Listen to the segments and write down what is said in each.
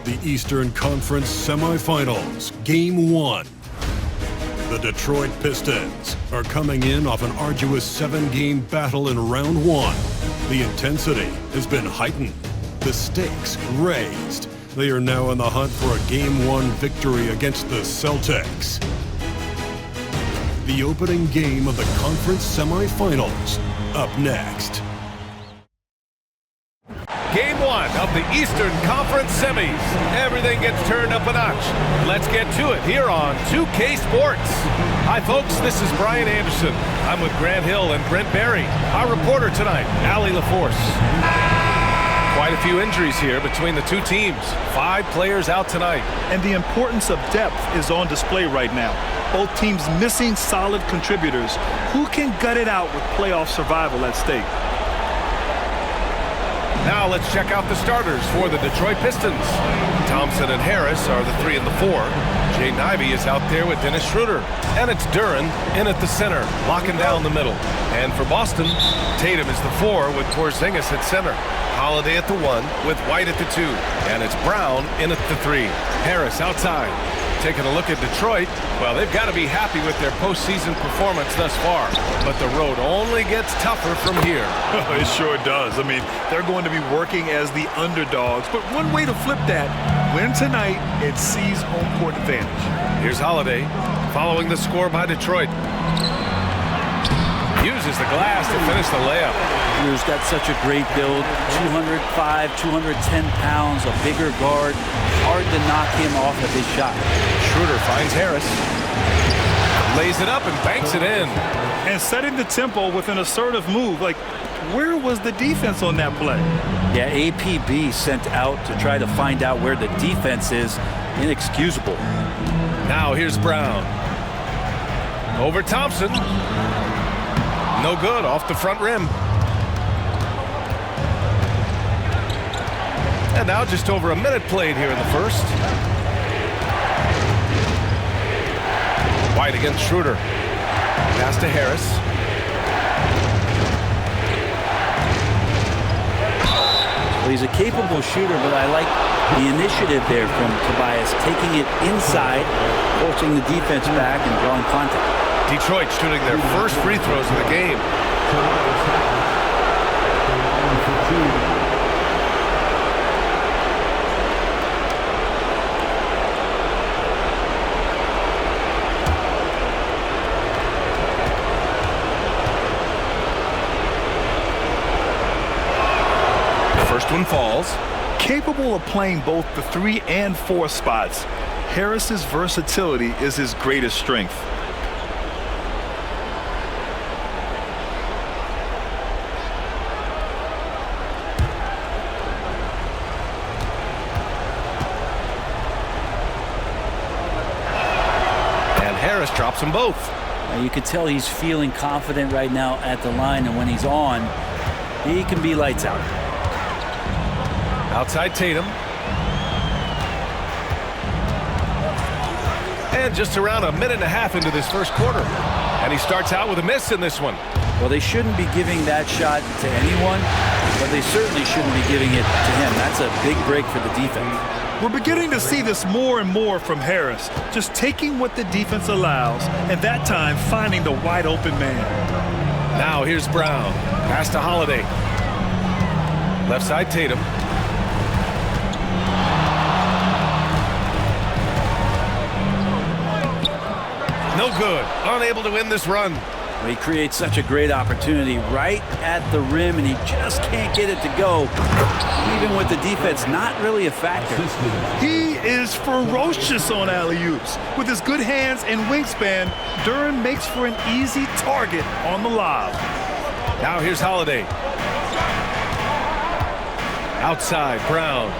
the Eastern Conference Semifinals, Game 1. The Detroit Pistons are coming in off an arduous 7-game battle in Round 1. The intensity has been heightened, the stakes raised. They are now in the hunt for a Game 1 victory against the Celtics. The opening game of the conference semifinals, up next. Game 1 of the Eastern Conference Semis. Everything gets turned up a notch. Let's get to it here on 2K Sports. Hi folks, this is Brian Anderson. I'm with Grant Hill and Brent Barry. Our reporter tonight, Allie LaForce. Quite a few injuries here between the two teams. 5 players out tonight. And the importance of depth is on display right now. Both teams missing solid contributors. Who can gut it out with playoff survival at stake? Now let's check out the starters for the Detroit Pistons. Thompson and Harris are the 3 and the 4. Jay Nivey is out there with Dennis Schroeder. And it's Duren in at the center, locking down the middle. And for Boston, Tatum is the 4 with Porzingis at center. Holiday at the 1 with White at the 2. And it's Brown in at the 3. Harris outside. Taking a look at Detroit, well, they've got to be happy with their postseason performance thus far. But the road only gets tougher from here. It sure does. I mean, they're going to be working as the underdogs. But one way to flip that, win tonight and seize home court advantage. Here's Holiday following the score by Detroit. Uses the glass to finish the layup. He's got such a great build. 205, 210 pounds, a bigger guard. Hard to knock him off of his shot. Schroeder finds Harris. Lays it up and banks it in. And setting the tempo with an assertive move. Like, where was the defense on that play? Yeah, APB sent out to try to find out where the defense is. Inexcusable. Now here's Brown. Over Thompson. No good, off the front rim. And now just over a minute played here in the first. White against Schroeder. Pass to Harris. Well, he's a capable shooter, but I like the initiative there from Tobias, taking it inside, forcing the defense back and drawing contact. Detroit shooting their first free throws of the game. First one falls. Capable of playing both the 3 and 4 spots, Harris's versatility is his greatest strength. Harris drops them both. You can tell he's feeling confident right now at the line, and when he's on, he can be lights out. Outside Tatum. And just around a minute and a half into this first quarter. And he starts out with a miss in this one. Well, they shouldn't be giving that shot to anyone, but they certainly shouldn't be giving it to him. That's a big break for the defense. We're beginning to see this more and more from Harris, just taking what the defense allows, and that time finding the wide open man. Now here's Brown. Pass to Holiday. Left side Tatum. No good. Unable to win this run. Well, he creates such a great opportunity right at the rim, and he just can't get it to go, even with the defense not really a factor. He is ferocious on alley-oops. With his good hands and wingspan, Duren makes for an easy target on the lob. Now here's Holiday. Outside, Brown.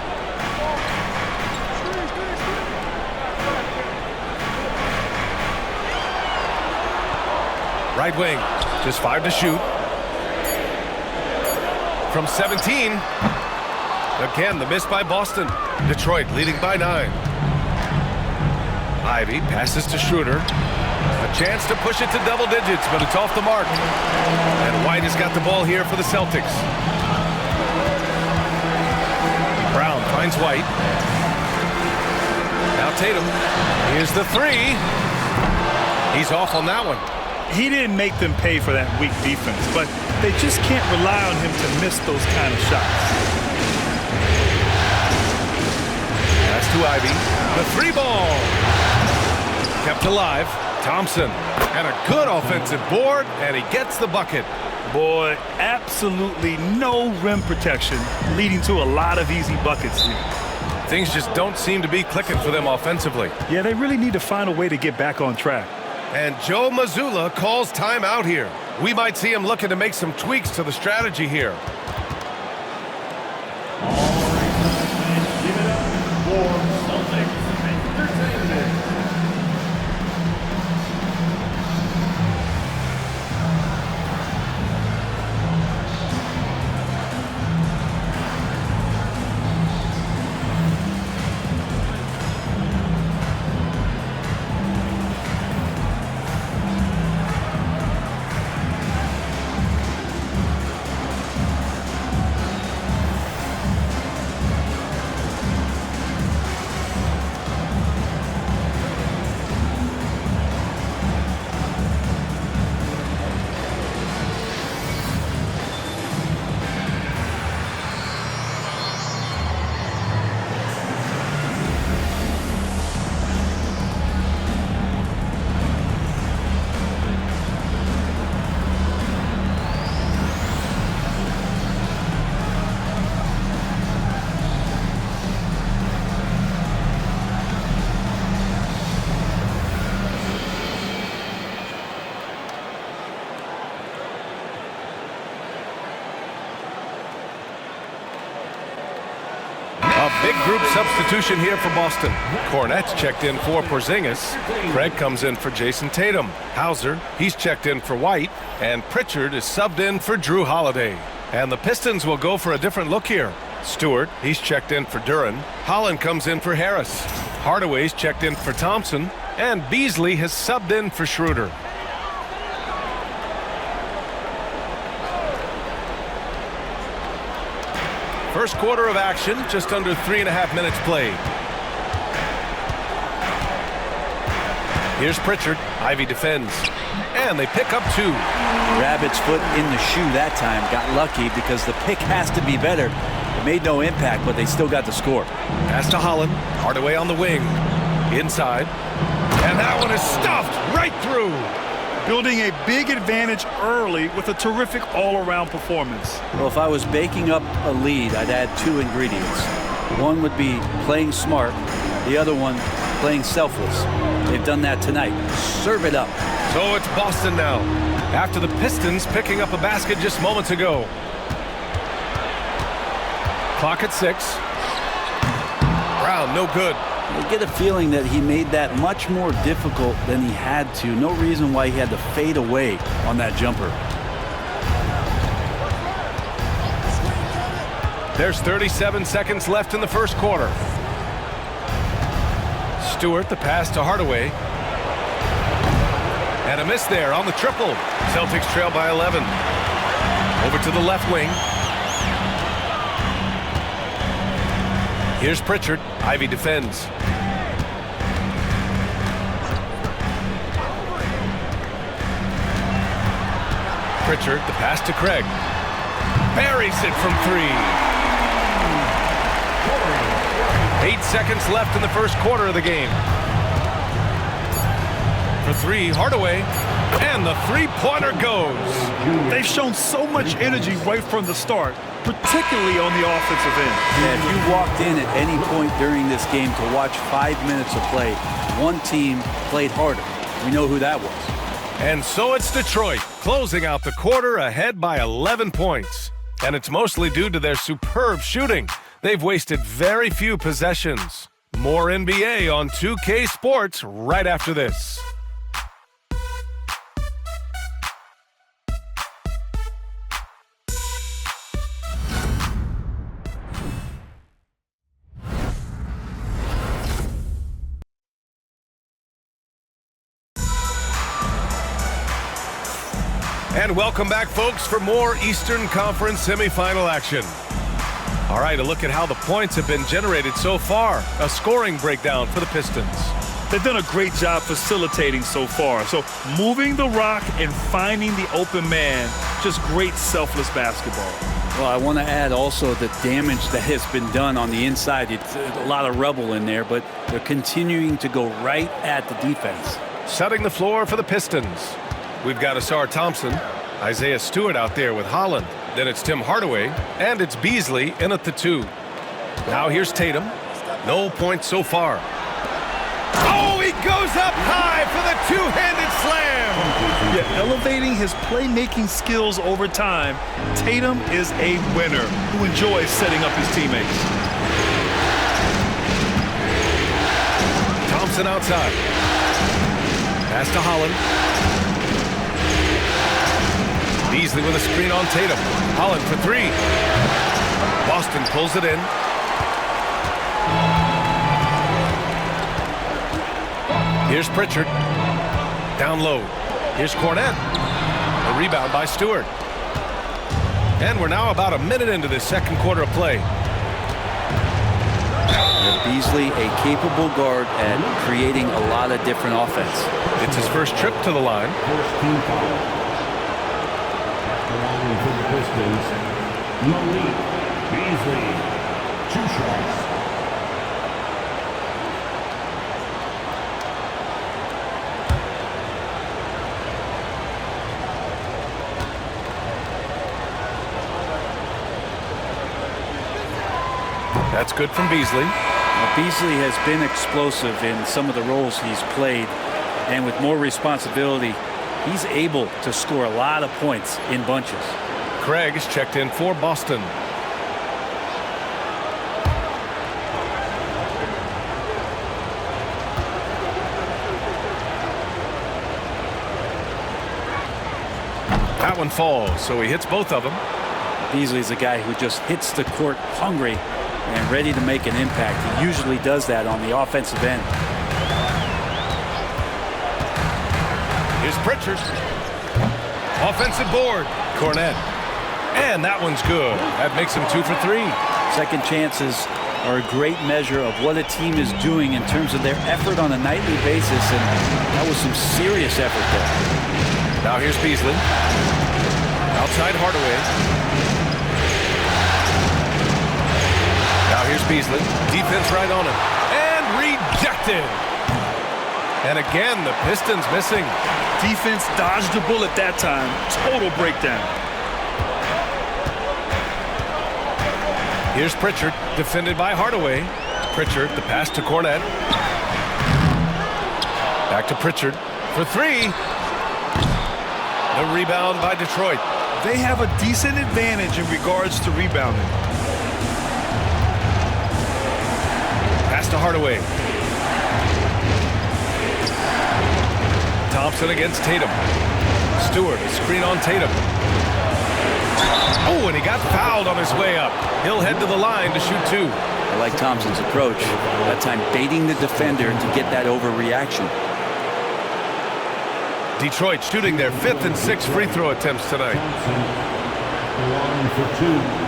Right wing, just 5 to shoot. From 17. Again, the miss by Boston. Detroit leading by 9. Ivy passes to Schroeder. A chance to push it to double digits, but it's off the mark. And White has got the ball here for the Celtics. Brown finds White. Tatum. Here's the three. He's off on that one. He didn't make them pay for that weak defense, but they just can't rely on him to miss those kind of shots. Pass to Ivy. The three ball. Kept alive. Thompson. And a good offensive board, and he gets the bucket. Boy, absolutely no rim protection, leading to a lot of easy buckets here. Things just don't seem to be clicking for them offensively. Yeah, they really need to find a way to get back on track. And Joe Mazzulla calls timeout here. We might see him looking to make some tweaks to the strategy here. Give it up for Celtics Entertainment. Big group substitution here for Boston. Hornets checked in for Porzingis. Craig comes in for Jason Tatum. Hauser, he's checked in for White. And Pritchard is subbed in for Drew Holiday. And the Pistons will go for a different look here. Stewart, he's checked in for Duren. Holland comes in for Harris. Hardaway's checked in for Thompson. And Beasley has subbed in for Schroeder. First quarter of action, just under 3.5 minutes played. Here's Pritchard. Ivy defends. And they pick up two. Rabbit's foot in the shoe that time. Got lucky because the pick has to be better. It made no impact, but they still got the score. Pass to Holland. Hardaway on the wing. Inside. And that one is stuffed right through. Building a big advantage early with a terrific all-around performance. Well, if I was baking up a lead, I'd add two ingredients. One would be playing smart. The other one, playing selfless. They've done that tonight. Serve it up. So it's Boston now, after the Pistons picking up a basket just moments ago. Clock at 6. Brown, no good. I get a feeling that he made that much more difficult than he had to. No reason why he had to fade away on that jumper. There's 37 seconds left in the first quarter. Stewart, the pass to Hardaway. And a miss there on the triple. Celtics trail by 11. Over to the left wing. Here's Pritchard. Ivy defends. Pritchard, the pass to Craig. Buries it from 3. 8 seconds left in the first quarter of the game. For 3, Hardaway. And the three-pointer goes. They've shown so much energy right from the start, particularly on the offensive end. Yeah, if you walked in at any point during this game to watch 5 minutes of play, one team played harder. We know who that was. And so it's Detroit, closing out the quarter ahead by 11 points. And it's mostly due to their superb shooting. They've wasted very few possessions. More NBA on 2K Sports right after this. And welcome back, folks, for more Eastern Conference semifinal action. All right, a look at how the points have been generated so far. A scoring breakdown for the Pistons. They've done a great job facilitating so far. So moving the rock and finding the open man, just great selfless basketball. Well, I want to add also the damage that has been done on the inside. It's a lot of rubble in there, but they're continuing to go right at the defense. Setting the floor for the Pistons. We've got Asar Thompson, Isaiah Stewart out there with Holland. Then it's Tim Hardaway, and it's Beasley in at the 2. Now here's Tatum. No points so far. Oh, he goes up high for the two-handed slam. Yeah, elevating his playmaking skills over time, Tatum is a winner who enjoys setting up his teammates. Thompson outside. Pass to Holland. Beasley with a screen on Tatum. Holland for 3. Boston pulls it in. Here's Pritchard. Down low. Here's Cornette. A rebound by Stewart. And we're now about a minute into this second quarter of play. Beasley, a capable guard at creating a lot of different offense. It's his first trip to the line. First team foul. At the line for the Pistons, Malik Beasley. 2 shots. That's good from Beasley. Now, Beasley has been explosive in some of the roles he's played, and with more responsibility, he's able to score a lot of points in bunches. Craig is checked in for Boston. That one falls, so he hits both of them. Beasley's a guy who just hits the court hungry and ready to make an impact. He usually does that on the offensive end. Here's Pritchard. Offensive board. Cornette. And that one's good. That makes him 2 for 3. Second chances are a great measure of what a team is doing in terms of their effort on a nightly basis, and that was some serious effort there. Now here's Beasley. Outside Hardaway. Now here's Beasley. Defense right on him. And rejected. And again, the Pistons missing. Defense dodged the bullet that time. Total breakdown. Here's Pritchard, defended by Hardaway. Pritchard, the pass to Cornette. Back to Pritchard for 3. The rebound by Detroit. They have a decent advantage in regards to rebounding. Pass to Hardaway. Thompson against Tatum. Stewart, a screen on Tatum. Oh, and he got fouled on his way up. He'll head to the line to shoot 2. I like Thompson's approach. That time baiting the defender to get that overreaction. Detroit shooting their 5th and 6th free throw attempts tonight. Thompson at the line for 2.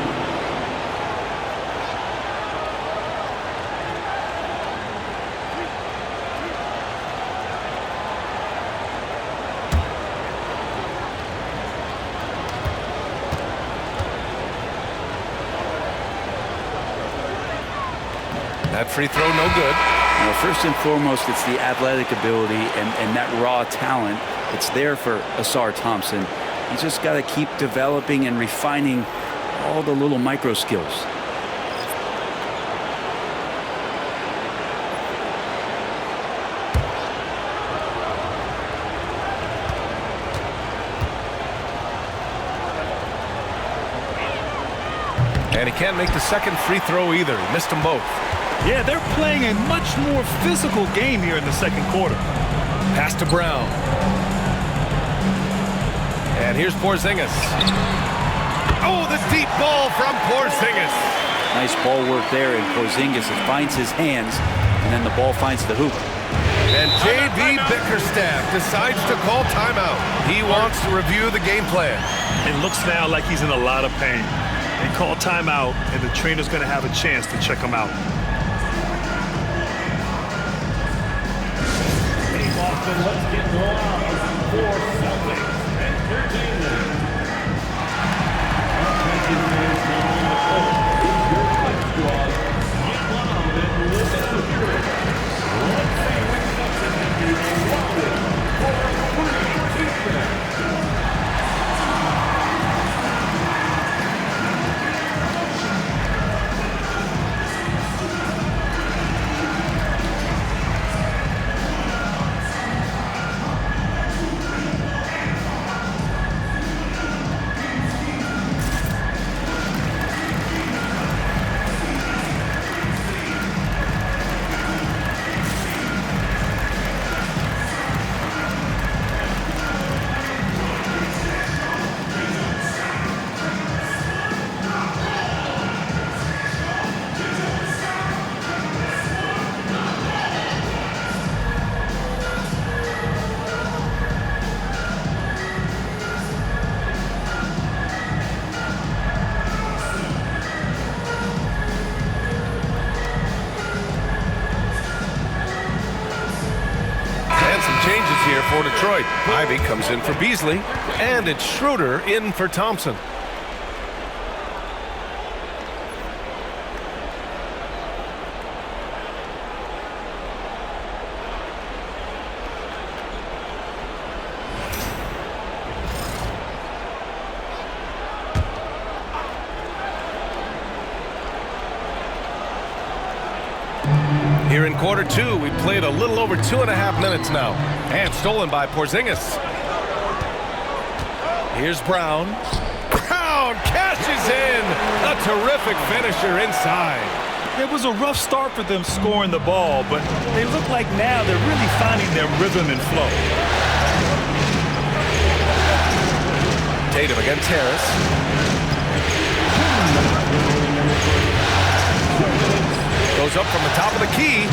That free throw no good. Now, first and foremost, it's the athletic ability and that raw talent. It's there for Asar Thompson. He's just got to keep developing and refining all the little micro skills. And he can't make the second free throw either. He missed them both. Yeah, they're playing a much more physical game here in the second quarter. Pass to Brown. And here's Porzingis. Oh, the deep ball from Porzingis. Nice ball work there, and Porzingis finds his hands, and then the ball finds the hoop. And J.B. Bickerstaff decides to call timeout. He wants to review the game plan. It looks now like he's in a lot of pain. They call timeout, and the trainer's going to have a chance to check them out. Hey, Boston, let's get wild for Celtics Entertainment. Attention fans down on the court. Here's your fight squad. Get loud and listen to it. Let's see which Celtics can be rewarded for a free t-shirt. Changes here for Detroit. Ivy comes in for Beasley, and it's Schroeder in for Thompson. Here in quarter two, we played a little over 2.5 minutes now. And stolen by Porzingis. Here's Brown. Brown cashes in. A terrific finisher inside. It was a rough start for them scoring the ball, but they look like now they're really finding their rhythm and flow. Tatum against Harris. Goes up from the top of the key.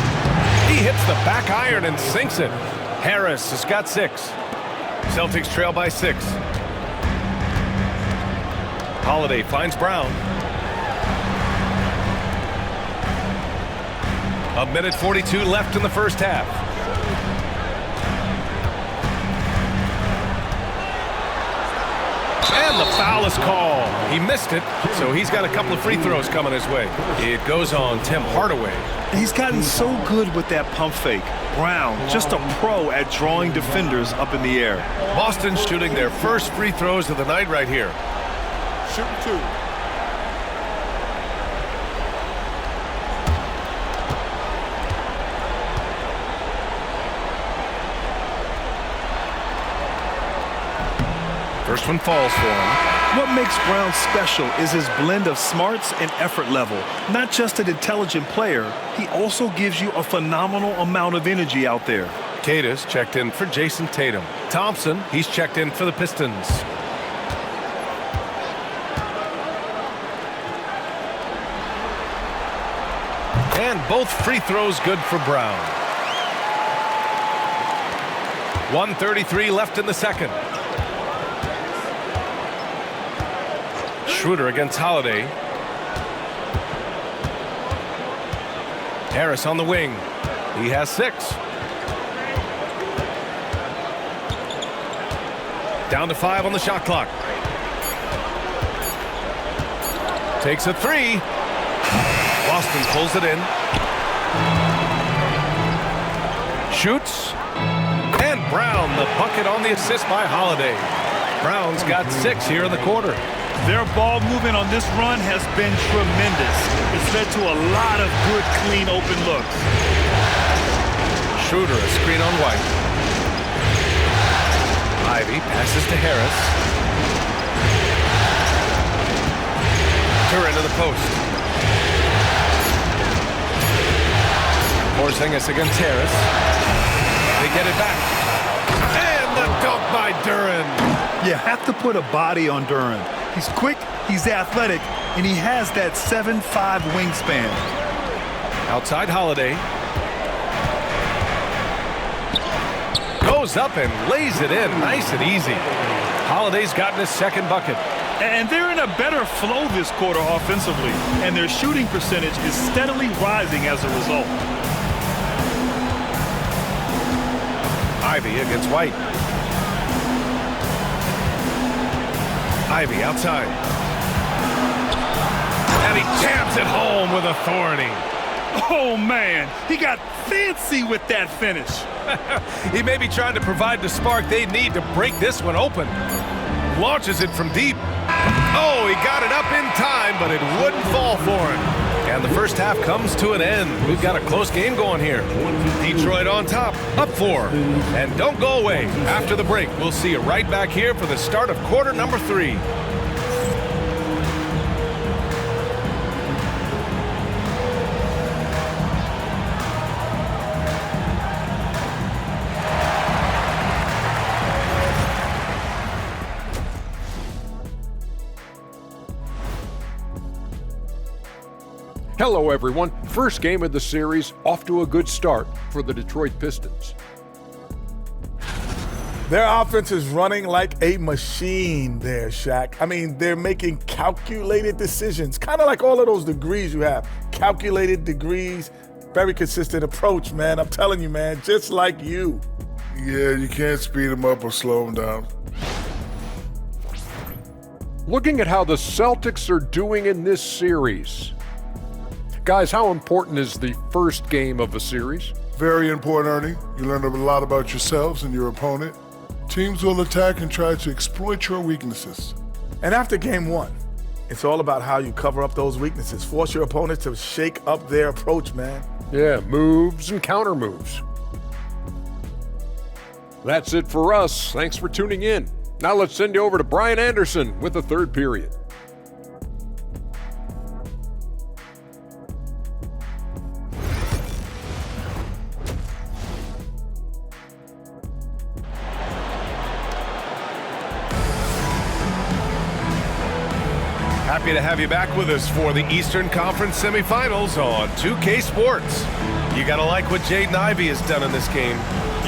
He hits the back iron and sinks it. Harris has got 6. Celtics trail by 6. Holiday finds Brown. 1:42 left in the first half. And the foul is called. He missed it, so he's got a couple of free throws coming his way. It goes on Tim Hardaway. He's gotten so good with that pump fake. Brown, just a pro at drawing defenders up in the air. Boston shooting their first free throws of the night right here. Shooting 2. First one falls for him. What makes Brown special is his blend of smarts and effort level. Not just an intelligent player, he also gives you a phenomenal amount of energy out there. Cadiz checked in for Jason Tatum. Thompson, he's checked in for the Pistons. And both free throws good for Brown. 1:33 left in the second. Schroeder against Holiday. Harris on the wing. He has 6. Down to 5 on the shot clock. Takes a 3. Boston pulls it in. Shoots. And Brown, the bucket on the assist by Holiday. Brown's got 6 here in the quarter. Their ball movement on this run has been tremendous. It's led to a lot of good, clean, open looks. Schroeder, a screen on White. Ivy passes to Harris. Turner into the post. Porzingis against Harris. They get it back. And the dunk by Duren. You have to put a body on Duren. He's quick, he's athletic, and he has that 7'5" wingspan. Outside Holiday. Goes up and lays it in nice and easy. Holiday's gotten his second bucket. And they're in a better flow this quarter offensively, and their shooting percentage is steadily rising as a result. Ivy against White. Ivy outside. And he jams it home with authority. Oh, man, he got fancy with that finish. He may be trying to provide the spark they need to break this one open. Launches it from deep. Oh, he got it up in time, but it wouldn't fall for him. And the first half comes to an end. We've got a close game going here. Detroit on top, up 4. And don't go away. After the break, we'll see you right back here for the start of quarter number 3. Hello, everyone. First game of the series, off to a good start for the Detroit Pistons. Their offense is running like a machine there, Shaq. I mean, they're making calculated decisions, kind of like all of those degrees you have. Calculated degrees, very consistent approach, man. I'm telling you, man, just like you. Yeah, you can't speed them up or slow them down. Looking at how the Celtics are doing in this series. Guys, how important is the first game of a series? Very important, Ernie. You learn a lot about yourselves and your opponent. Teams will attack and try to exploit your weaknesses. And after game 1, it's all about how you cover up those weaknesses. Force your opponent to shake up their approach, man. Yeah, moves and counter moves. That's it for us. Thanks for tuning in. Now let's send you over to Brian Anderson with the third period. Happy to have you back with us for the Eastern Conference semifinals on 2K Sports. You gotta like what Jaden Ivey has done in this game.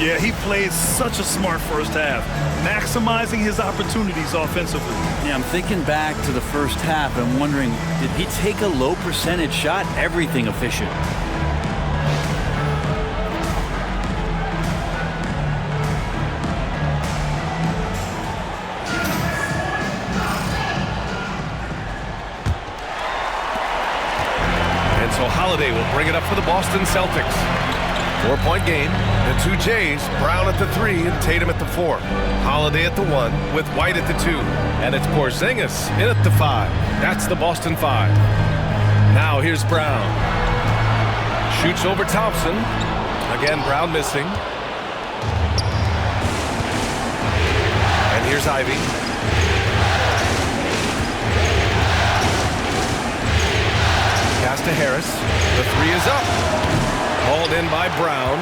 Yeah, he played such a smart first half, maximizing his opportunities offensively. Yeah, I'm thinking back to the first half and wondering, did he take a low percentage shot? Everything efficient. So Holiday will bring it up for the Boston Celtics. 4-point game. The two Jays, Brown at the 3 and Tatum at the 4. Holiday at the 1 with White at the 2. And it's Porzingis in at the 5. That's the Boston 5. Now here's Brown. Shoots over Thompson. Again, Brown missing. And here's Ivy. Pass to Harris. The 3 is up. Hauled in by Brown.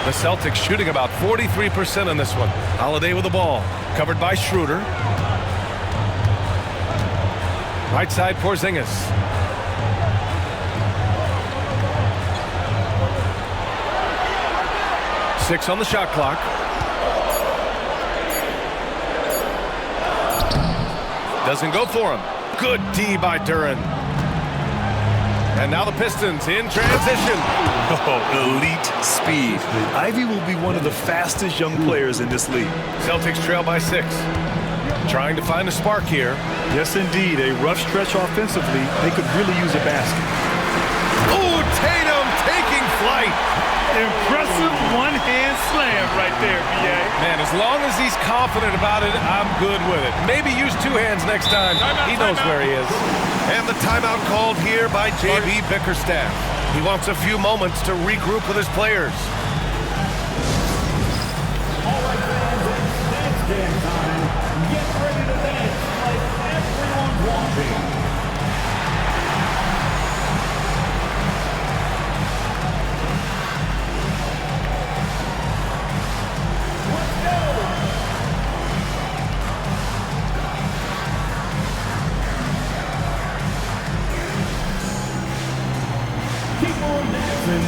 The Celtics shooting about 43% on this one. Holiday with the ball. Covered by Schroeder. Right side, Porzingis. Six on the shot clock. Doesn't go for him. Good D by Duren. And now the Pistons in transition. Oh, elite speed. Ivy will be one of the fastest young players in this league. Celtics trail by 6. Trying to find a spark here. Yes, indeed. A rough stretch offensively. They could really use a basket. Ooh, Tatum taking flight. Impressive one-hand slam right there, B.A. Man, as long as he's confident about it, I'm good with it. Maybe use 2 hands next time. He knows where he is. And the timeout called here by J.B. Bickerstaff. He wants a few moments to regroup with his players. All right, fans, it's dance time. Get ready to dance like everyone's watching. Keep on dancing.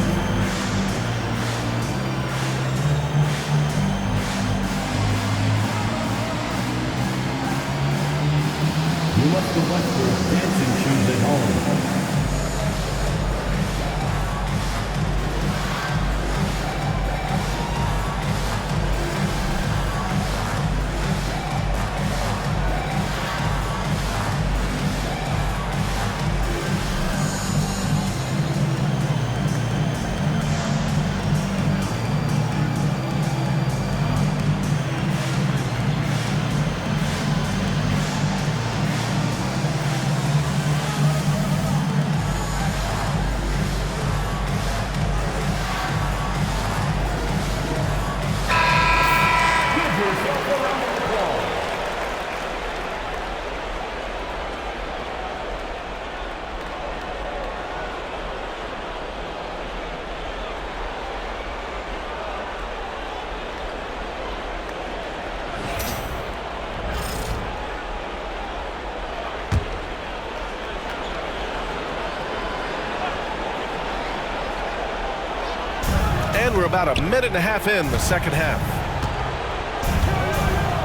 And we're about a minute and a half in the second half.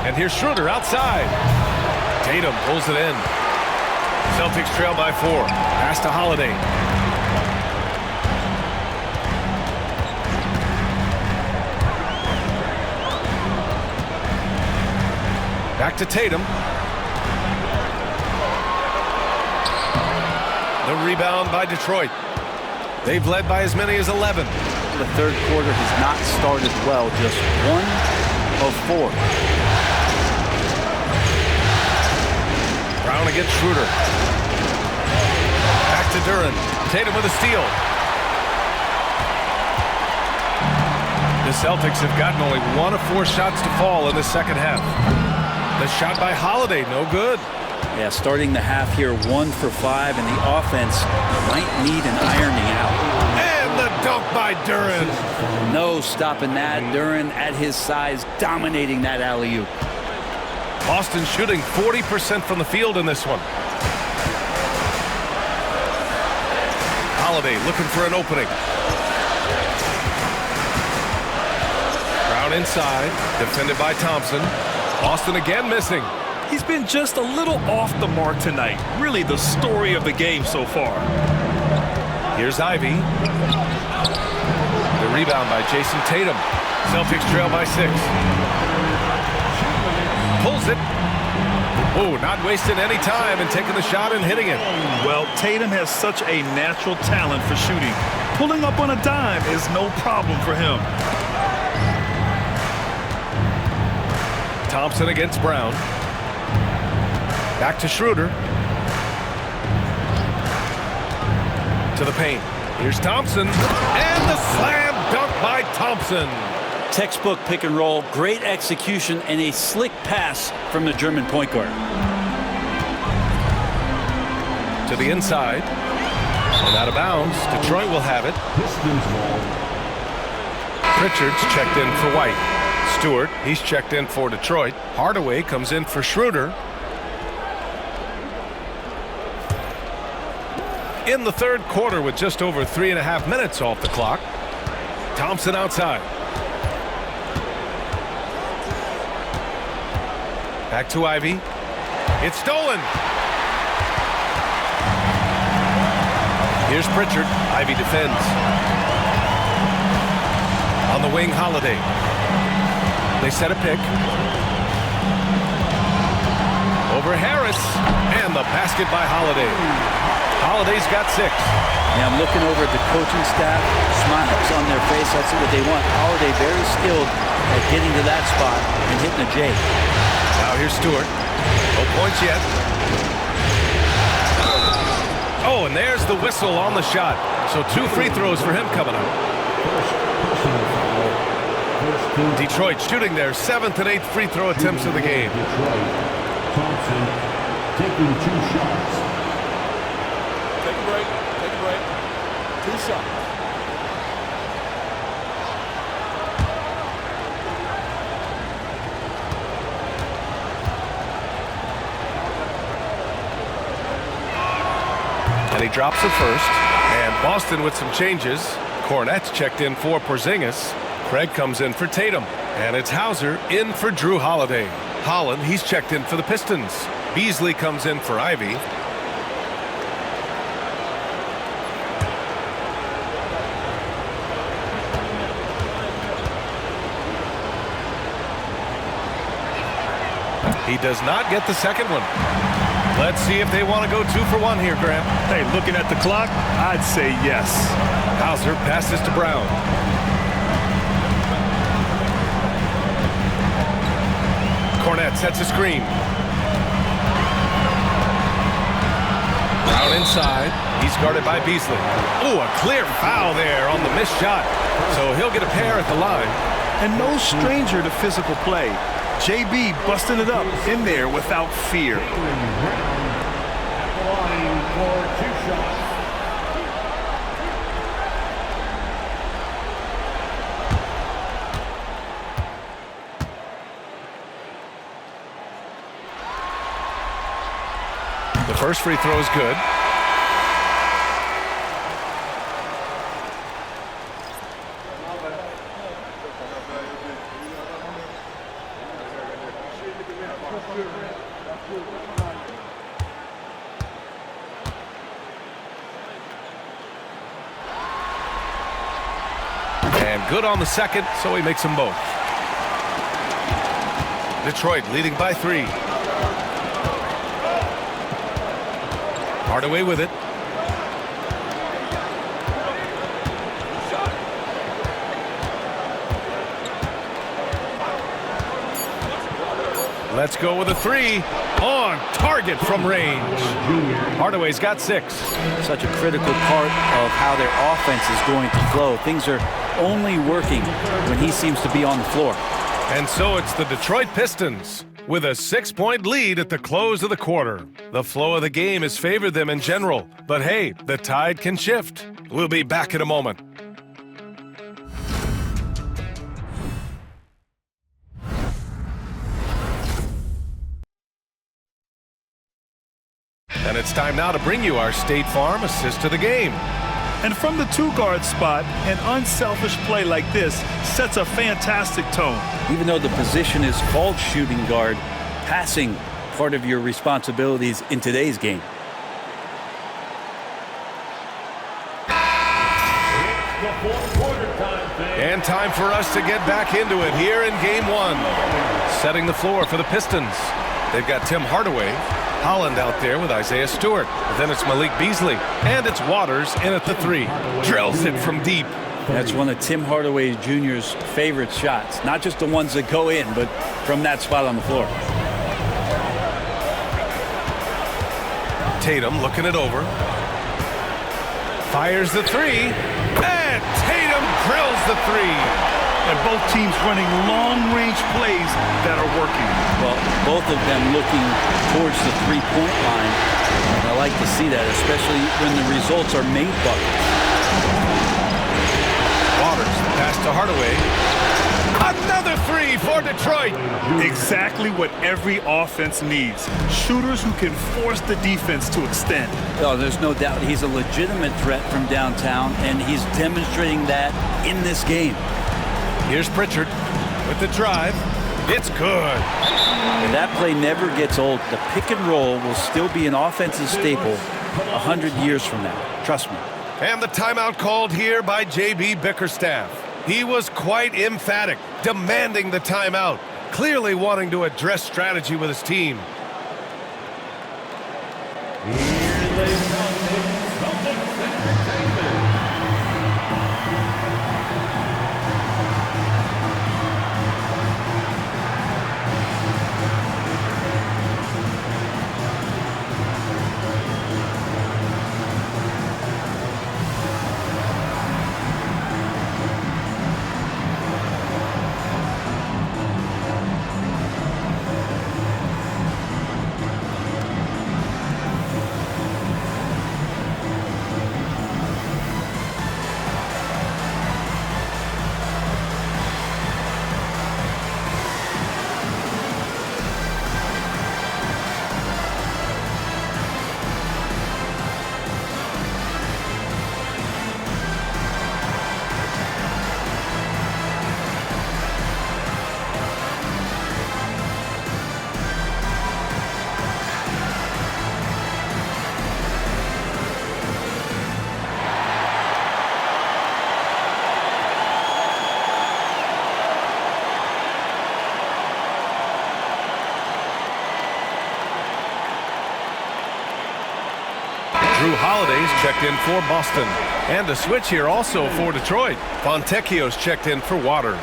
And here's Schroeder outside. Tatum pulls it in. Celtics trail by 4. Pass to Holiday. Back to Tatum. The rebound by Detroit. They've led by as many as 11. The third quarter has not started well, just 1 of 4. Brown against Schroeder. Back to Duren. Tatum with a steal. The Celtics have gotten only 1 of 4 shots to fall in the second half. The shot by Holiday, no good. Yeah, starting the half here, 1 for 5, and the offense might need an ironing out. And the dunk by Duren. No stopping that. Duren at his size, dominating that alley-oop. Boston shooting 40% from the field in this one. Holiday looking for an opening. Brown inside, defended by Thompson. Boston again missing. He's been just a little off the mark tonight. Really the story of the game so far. Here's Ivy. The rebound by Jason Tatum. Celtics trail by 6. Pulls it. Oh, not wasting any time and taking the shot and hitting it. Well, Tatum has such a natural talent for shooting. Pulling up on a dime is no problem for him. Thompson against Brown. Back to Schroeder. To the paint. Here's Thompson. And the slam dunk by Thompson. Textbook pick and roll, great execution, and a slick pass from the German point guard. To the inside. And out of bounds. Detroit will have it. Pritchard's checked in for White. Stewart, he's checked in for Detroit. Hardaway comes in for Schroeder. In the third quarter with just over 3.5 minutes off the clock. Thompson outside. Back to Ivy. It's stolen. Here's Pritchard. Ivy defends. On the wing, Holiday. They set a pick. Over Harris. And the basket by Holiday. Holiday's got 6. Now I'm looking over at the coaching staff. Smiles on their face. That's what they want. Holiday very skilled at getting to that spot and hitting a J. Now here's Stewart. No points yet. Oh, and there's the whistle on the shot. So 2 free throws for him coming up. Detroit shooting their 7th and 8th free throw attempts of the game. Thompson taking 2 shots. Take a break. 2 shots. And he drops it first. And Boston with some changes. Hornets checked in for Porzingis. Craig comes in for Tatum. And it's Hauser in for Drew Holiday. Holland, he's checked in for the Pistons. Beasley comes in for Ivy. He does not get the second one. Let's see if they want to go 2 for 1 here, Grant. Hey, looking at the clock, I'd say yes. Hauser passes to Brown. Cornette sets a screen. Brown inside. He's guarded by Beasley. Oh, a clear foul there on the missed shot. So he'll get a pair at the line. And no stranger to physical play. JB busting it up in there without fear. At the line for 2 shots. The first free throw is good. And good on the second, so he makes them both. Detroit leading by 3. Hardaway with it. Let's go with a 3. On target from range. Hardaway's got 6. Such a critical part of how their offense is going to flow. Things are only working when he seems to be on the floor. And so it's the Detroit Pistons with a 6-point lead at the close of the quarter. The flow of the game has favored them in general, but hey, the tide can shift. We'll be back in a moment. And it's time now to bring you our State Farm assist to the game. And from the two-guard spot, an unselfish play like this sets a fantastic tone. Even though the position is called shooting guard, passing part of your responsibilities in today's game. And time for us to get back into it here in Game 1. Setting the floor for the Pistons. They've got Tim Hardaway, Holland out there with Isaiah Stewart. Then it's Malik Beasley, and it's Waters in at the 3. Drills it from deep. That's one of Tim Hardaway Jr.'s favorite shots. Not just the ones that go in, but from that spot on the floor. Tatum looking it over. Fires the 3. And Tatum drills the 3. And both teams running long-range plays that are working. Well, both of them looking towards the three-point line. And I like to see that, especially when the results are made buckets. Waters, pass to Hardaway. Another 3 for Detroit. Exactly what every offense needs. Shooters who can force the defense to extend. Oh, there's no doubt he's a legitimate threat from downtown, and he's demonstrating that in this game. Here's Pritchard with the drive. It's good. And that play never gets old. The pick and roll will still be an offensive staple 100 years from now. Trust me. And the timeout called here by J.B. Bickerstaff. He was quite emphatic, demanding the timeout, clearly wanting to address strategy with his team. Drew Holiday's checked in for Boston. And a switch here also for Detroit. Fontecchio's checked in for Waters.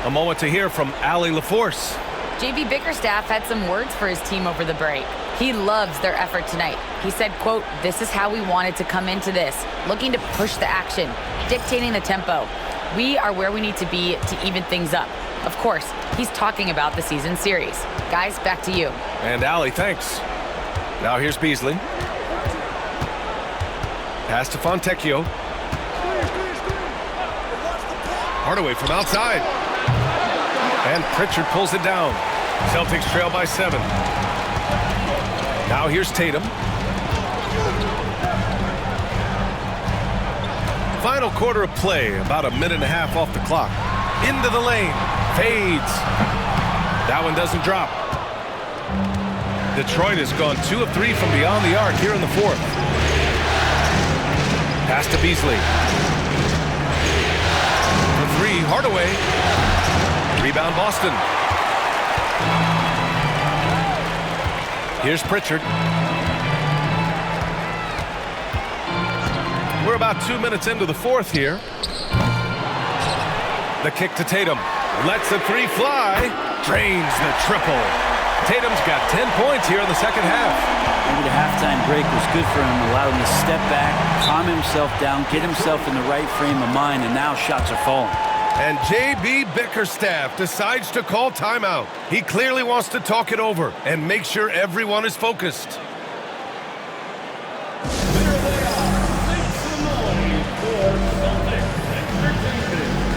A moment to hear from Allie LaForce. J.B. Bickerstaff had some words for his team over the break. He loves their effort tonight. He said, quote, "This is how we wanted to come into this, looking to push the action, dictating the tempo. We are where we need to be to even things up." Of course, he's talking about the season series. Guys, back to you. And Allie, thanks. Now here's Beasley. Pass to Fontecchio. Hardaway from outside. And Pritchard pulls it down. Celtics trail by 7. Now here's Tatum. Final quarter of play, about a minute and a half off the clock. Into the lane. Fades. That one doesn't drop. Detroit has gone 2 of 3 from beyond the arc here in the fourth. Pass to Beasley. For 3, Hardaway. Rebound Boston. Here's Pritchard. We're about 2 minutes into the fourth here. The kick to Tatum. Lets the 3 fly. Drains the triple. Tatum's got 10 points here in the second half. Maybe the halftime break was good for him, allowed him to step back, calm himself down, get himself in the right frame of mind, and now shots are falling. And J.B. Bickerstaff decides to call timeout. He clearly wants to talk it over and make sure everyone is focused. There they are. Make some noise for Celtics Entertainment.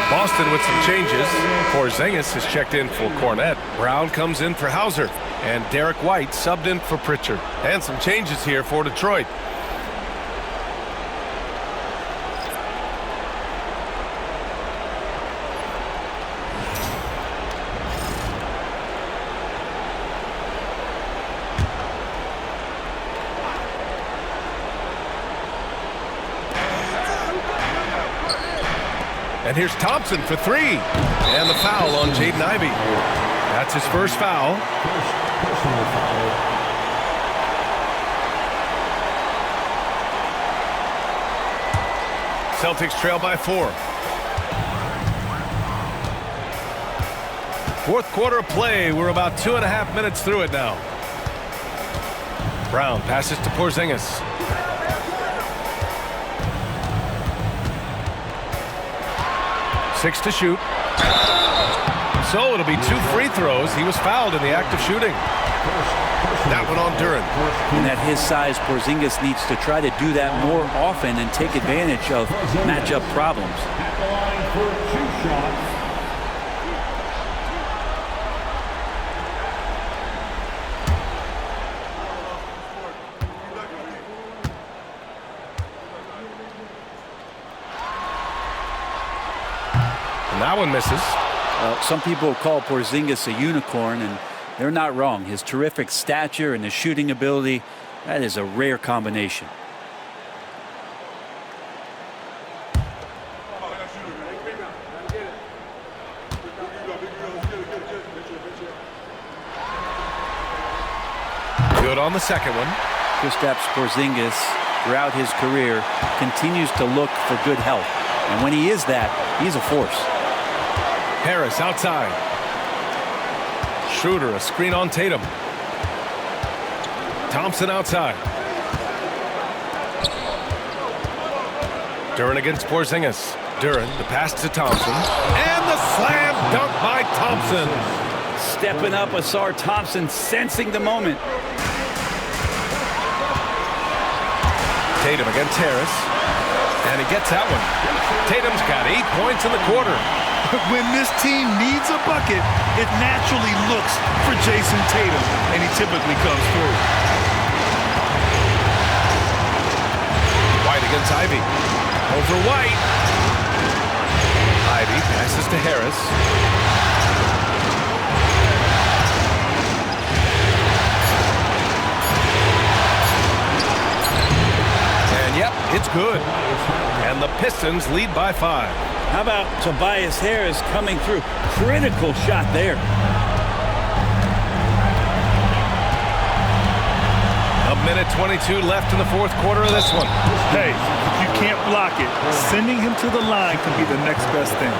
Boston with some changes. Porzingis has checked in for Cornette. Brown comes in for Hauser. And Derek White subbed in for Pritchard. And some changes here for Detroit. And here's Thompson for 3. And the foul on Jaden Ivey. That's his first foul. Personal foul. Celtics trail by 4. Fourth quarter of play. We're about 2.5 minutes through it now. Brown passes to Porzingis. Six to shoot. So it'll be 2 free throws. He was fouled in the act of shooting. That one on Duren. And at his size, Porzingis needs to try to do that more often and take advantage of matchup problems. At the line for 2 shots. That one misses. Some people call Porzingis a unicorn, and they're not wrong. His terrific stature and his shooting ability, that is a rare combination. Good on the second one. Kristaps Porzingis, throughout his career, continues to look for good health. And when he is that, he's a force. Harris outside. Schroeder, a screen on Tatum. Thompson outside. Duren against Porzingis. Duren, the pass to Thompson. And the slam dunk by Thompson. Stepping up, Asar Thompson, sensing the moment. Tatum against Harris. And he gets that one. Tatum's got 8 points in the quarter. When this team needs a bucket, it naturally looks for Jason Tatum, and he typically comes through. White against Ivey. Over White. Ivey passes to Harris. And yep, the Pistons lead by 5. How about Tobias Harris coming through? Critical shot there. A minute 22 left in the fourth quarter of this one. Hey, if you can't block it, sending him to the line could be the next best thing.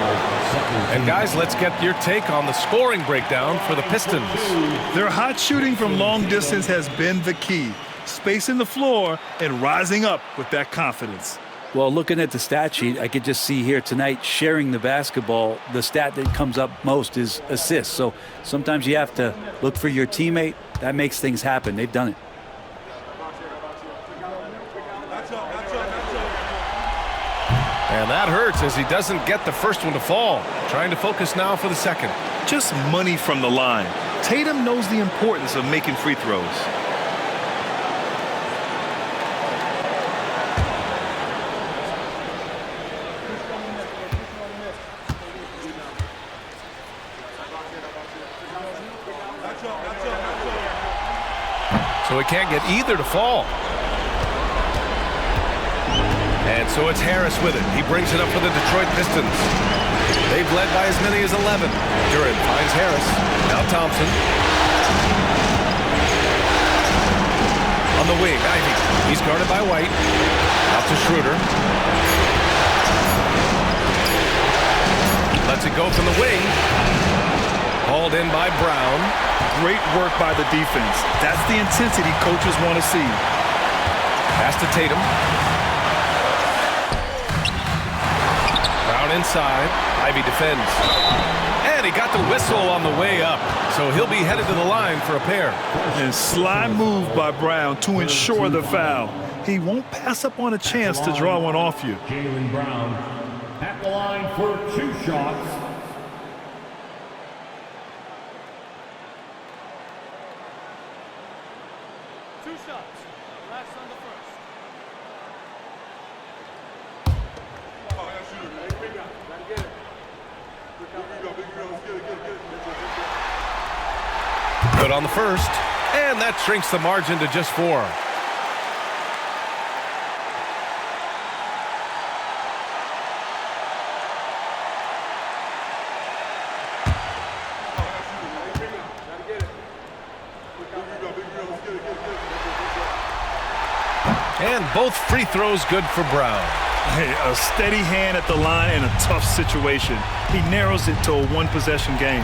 And guys, let's get your take on the scoring breakdown for the Pistons. Their hot shooting from long distance has been the key. Spacing the floor and rising up with that confidence. Well, looking at the stat sheet, I could just see here tonight sharing the basketball. The stat that comes up most is assists. So sometimes you have to look for your teammate. That makes things happen. They've done it. And that hurts as he doesn't get the first one to fall. Trying to focus now for the second. Just money from the line. Tatum knows the importance of making free throws. So he can't get either to fall. And so it's Harris with it. He brings it up for the Detroit Pistons. They've led by as many as 11. Duran finds Harris. Now Thompson. On the wing, Ivy. He's guarded by White. Out to Schroeder. Lets it go from the wing. Hauled in by Brown. Great work by the defense. That's the intensity coaches want to see. Pass to Tatum. Brown inside. Ivy defends. And he got the whistle on the way up. So he'll be headed to the line for a pair. And sly move by Brown to ensure the foul. He won't pass up on a chance to draw one off you. Jaylen Brown at the line for 2 shots. Good on the first, and that shrinks the margin to just 4. And both free throws good for Brown. Hey, a steady hand at the line in a tough situation. He narrows it to a one-possession game.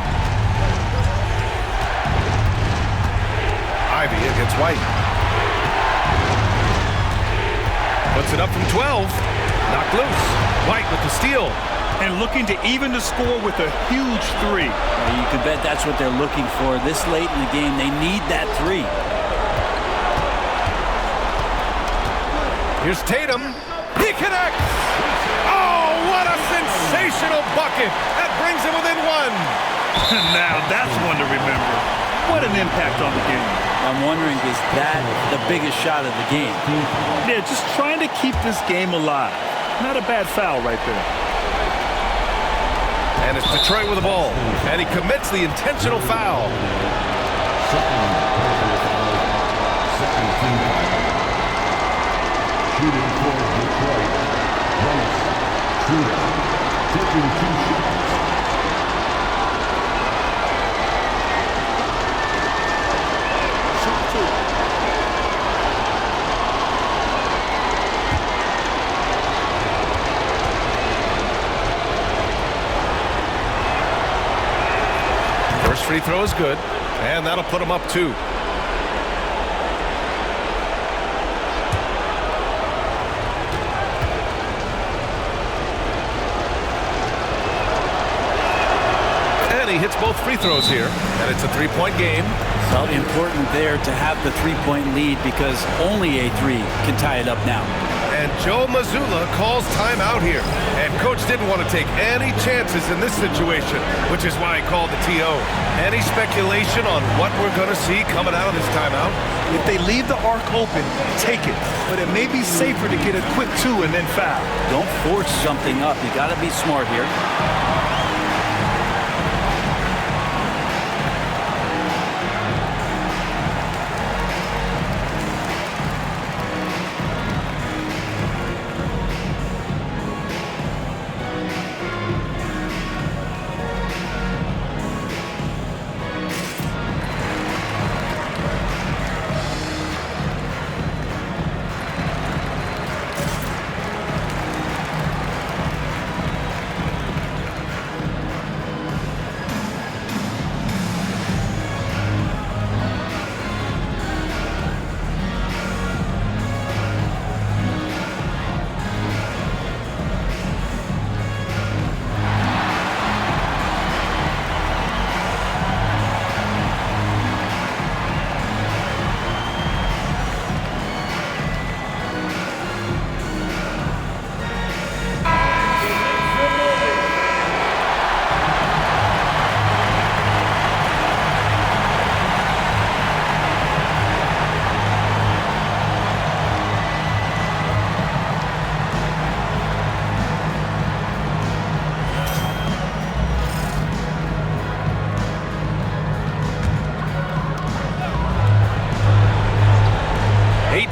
Ivy against White. Puts it up from 12. Knocked loose. White with the steal. And looking to even the score with a huge 3. Well, you can bet that's what they're looking for. This late in the game, they need that 3. Here's Tatum. He connects. Oh, what a sensational bucket. That brings him within 1. Now that's one to remember. What an impact on the game. I'm wondering, is that the biggest shot of the game? Yeah, just trying to keep this game alive. Not a bad foul right there. And it's Detroit with the ball. And he commits the intentional foul. Second team foul. Shooting for Detroit. Dennis Schroeder taking 2 shots. First free throw is good, and that'll put him up 2. And he hits both free throws here, and it's a 3-point game. So important there to have the 3-point lead because only a 3 can tie it up now. And Joe Mazzulla calls timeout here. And coach didn't want to take any chances in this situation, which is why he called the TO. Any speculation on what we're going to see coming out of this timeout? If they leave the arc open, take it. But it may be safer to get a quick 2 and then foul. Don't force something up. You got to be smart here.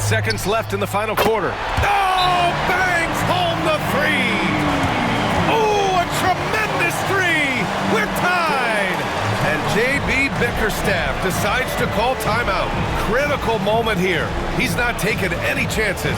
seconds left in the final quarter. Oh, bangs home the three. Oh, a tremendous three. We're tied. And J.B. Bickerstaff decides to call timeout. Critical moment here. He's not taking any chances.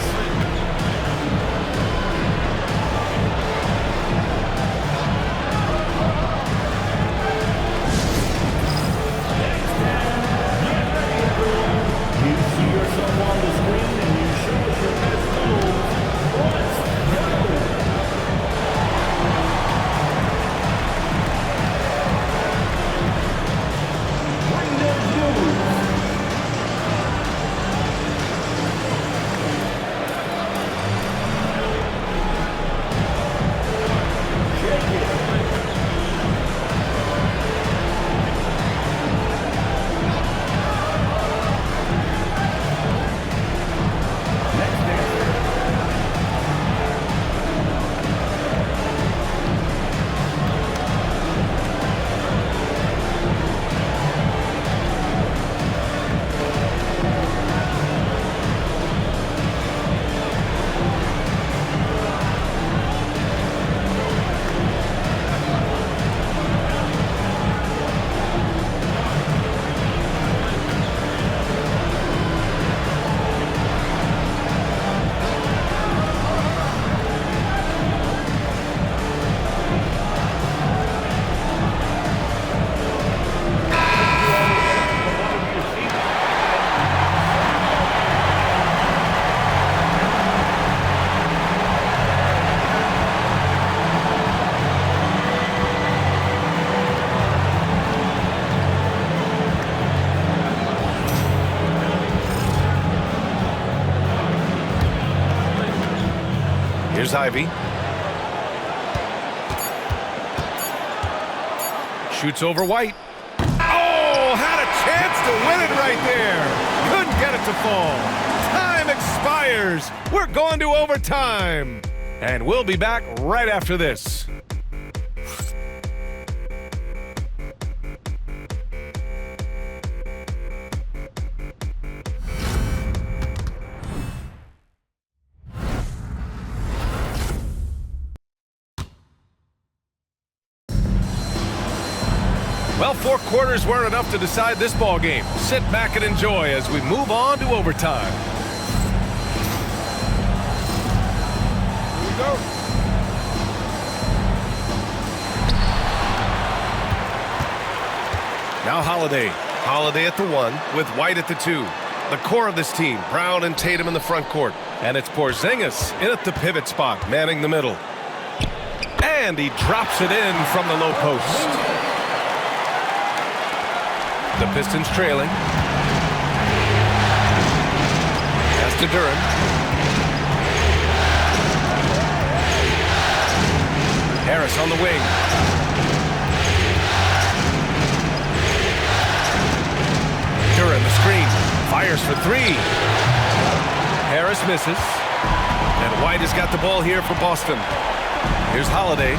Here's Ivy. Shoots over White. Oh, had a chance to win it right there. Couldn't get it to fall. Time expires. We're going to overtime. And we'll be back right after this. Well, 4 quarters weren't enough to decide this ball game. Sit back and enjoy as we move on to overtime. Here we go. Now Holiday. Holiday at the 1 with White at the 2. The core of this team, Brown and Tatum in the front court. And it's Porzingis in at the pivot spot, manning the middle. And he drops it in from the low post. The Pistons trailing. Pass to Duren. Harris on the wing. Duren the screen. Fires for 3. Harris misses. And White has got the ball here for Boston. Here's Holiday.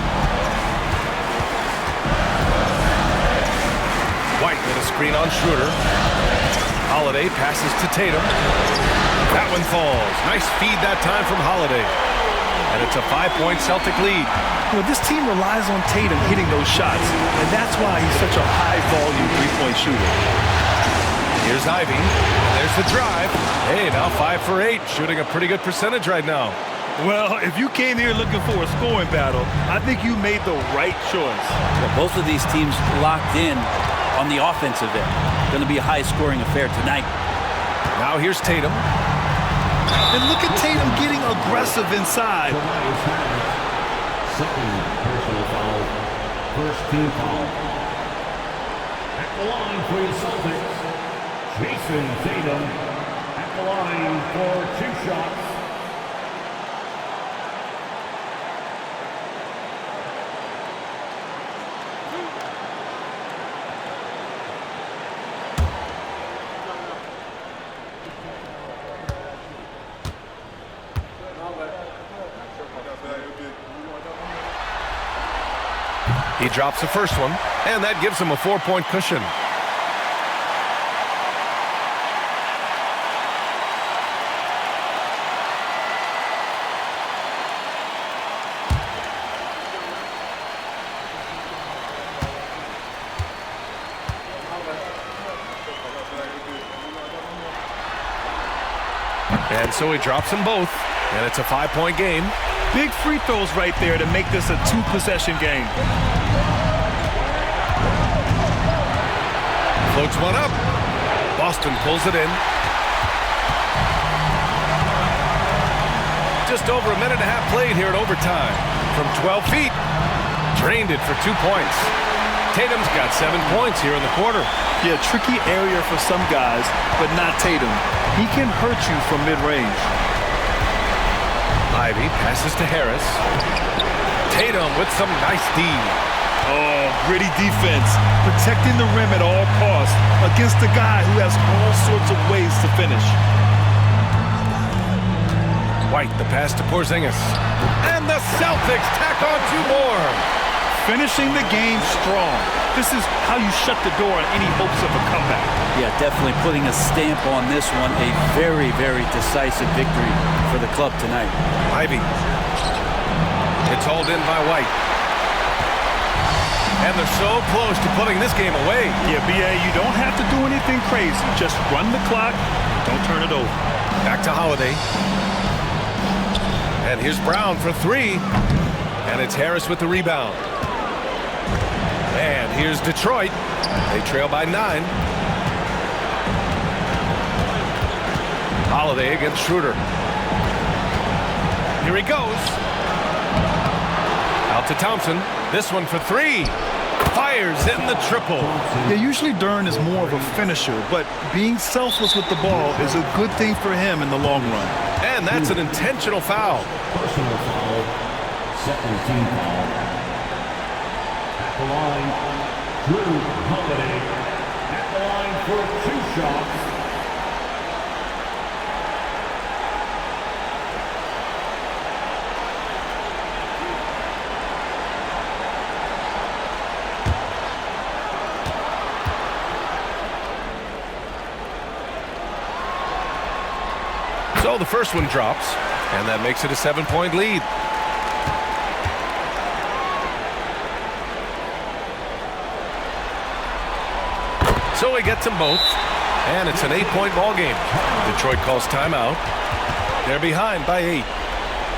White with a screen on Schroeder. Holiday passes to Tatum. That one falls. Nice feed that time from Holiday. And it's a 5-point Celtic lead. You know, this team relies on Tatum hitting those shots, and that's why he's such a high-volume three-point shooter. Here's Ivy. There's the drive. Hey, now 5 for 8, shooting a pretty good percentage right now. Well, if you came here looking for a scoring battle, I think you made the right choice. Well, both of these teams locked in on the offensive end. Going to be a high-scoring affair tonight. Now here's Tatum. And look at Tatum getting aggressive inside. Second personal foul. First team foul. At the line for the Celtics, Jason Tatum. At the line for 2 shots. He drops the first one, and that gives him a 4-point cushion. And so he drops them both, and it's a 5-point game. Big free throws right there to make this a 2-possession game. Floats one up. Boston pulls it in. Just over a minute and a half played here in overtime. From 12 feet, drained it for 2 points. Tatum's got 7 points here in the quarter. Yeah, tricky area for some guys, but not Tatum. He can hurt you from mid-range. Ivy passes to Harris. Tatum with some nice D. Oh, gritty defense. Protecting the rim at all costs against a guy who has all sorts of ways to finish. White, the pass to Porzingis. And the Celtics tack on 2 more. Finishing the game strong. This is how you shut the door on any hopes of a comeback. Yeah, definitely putting a stamp on this one. A very, very decisive victory for the club tonight. Ivy. It's hauled in by White. And they're so close to putting this game away. Yeah, B.A., you don't have to do anything crazy. Just run the clock. Don't turn it over. Back to Holiday. And here's Brown for 3. And it's Harris with the rebound. And here's Detroit. They trail by 9. Holiday against Schroeder. Here he goes. Out to Thompson. This one for 3. Fires in the triple. Yeah, usually Durant is more of a finisher, but being selfless with the ball is a good thing for him in the long run. And that's an intentional foul. Personal foul. Second team foul. At the line, Drew Holiday. At the line for 2 shots. So the first one drops, and that makes it a 7-point lead. So he gets them both, and it's an 8-point ball game. Detroit calls timeout. They're behind by 8.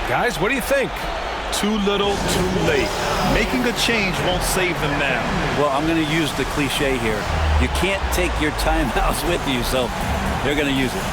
Guys, what do you think? Too little, too late. Making a change won't save them now. Well, I'm going to use the cliche here. You can't take your timeouts with you, so they're going to use it.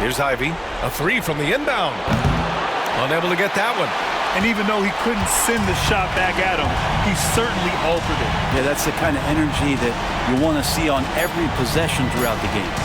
Here's Ivy. A 3 from the inbound. Unable to get that one. And even though he couldn't send the shot back at him, he certainly altered it. Yeah, that's the kind of energy that you want to see on every possession throughout the game.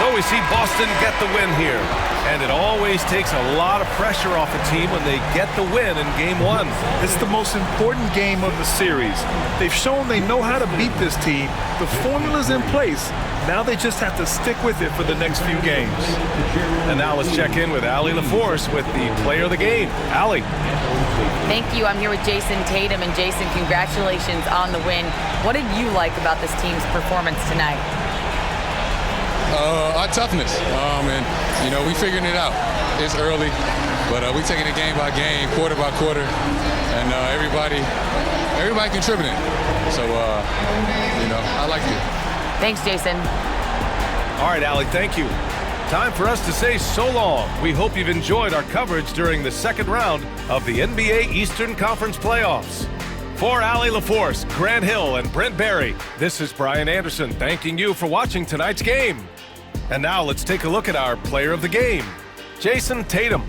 So we see Boston get the win here. And it always takes a lot of pressure off a team when they get the win in Game 1. It's the most important game of the series. They've shown they know how to beat this team. The formula's in place. Now they just have to stick with it for the next few games. And now let's check in with Allie LaForce with the player of the game. Allie. Thank you. I'm here with Jason Tatum. And Jason, congratulations on the win. What did you like about this team's performance tonight? Our toughness. And, we figuring it out. It's early, but we taking it game by game, quarter by quarter, and everybody contributing. So, I like it. Thanks, Jason. All right, Allie, thank you. Time for us to say so long. We hope you've enjoyed our coverage during the second round of the NBA Eastern Conference playoffs. For Allie LaForce, Grant Hill, and Brent Barry, this is Brian Anderson thanking you for watching tonight's game. And now let's take a look at our player of the game, Jason Tatum.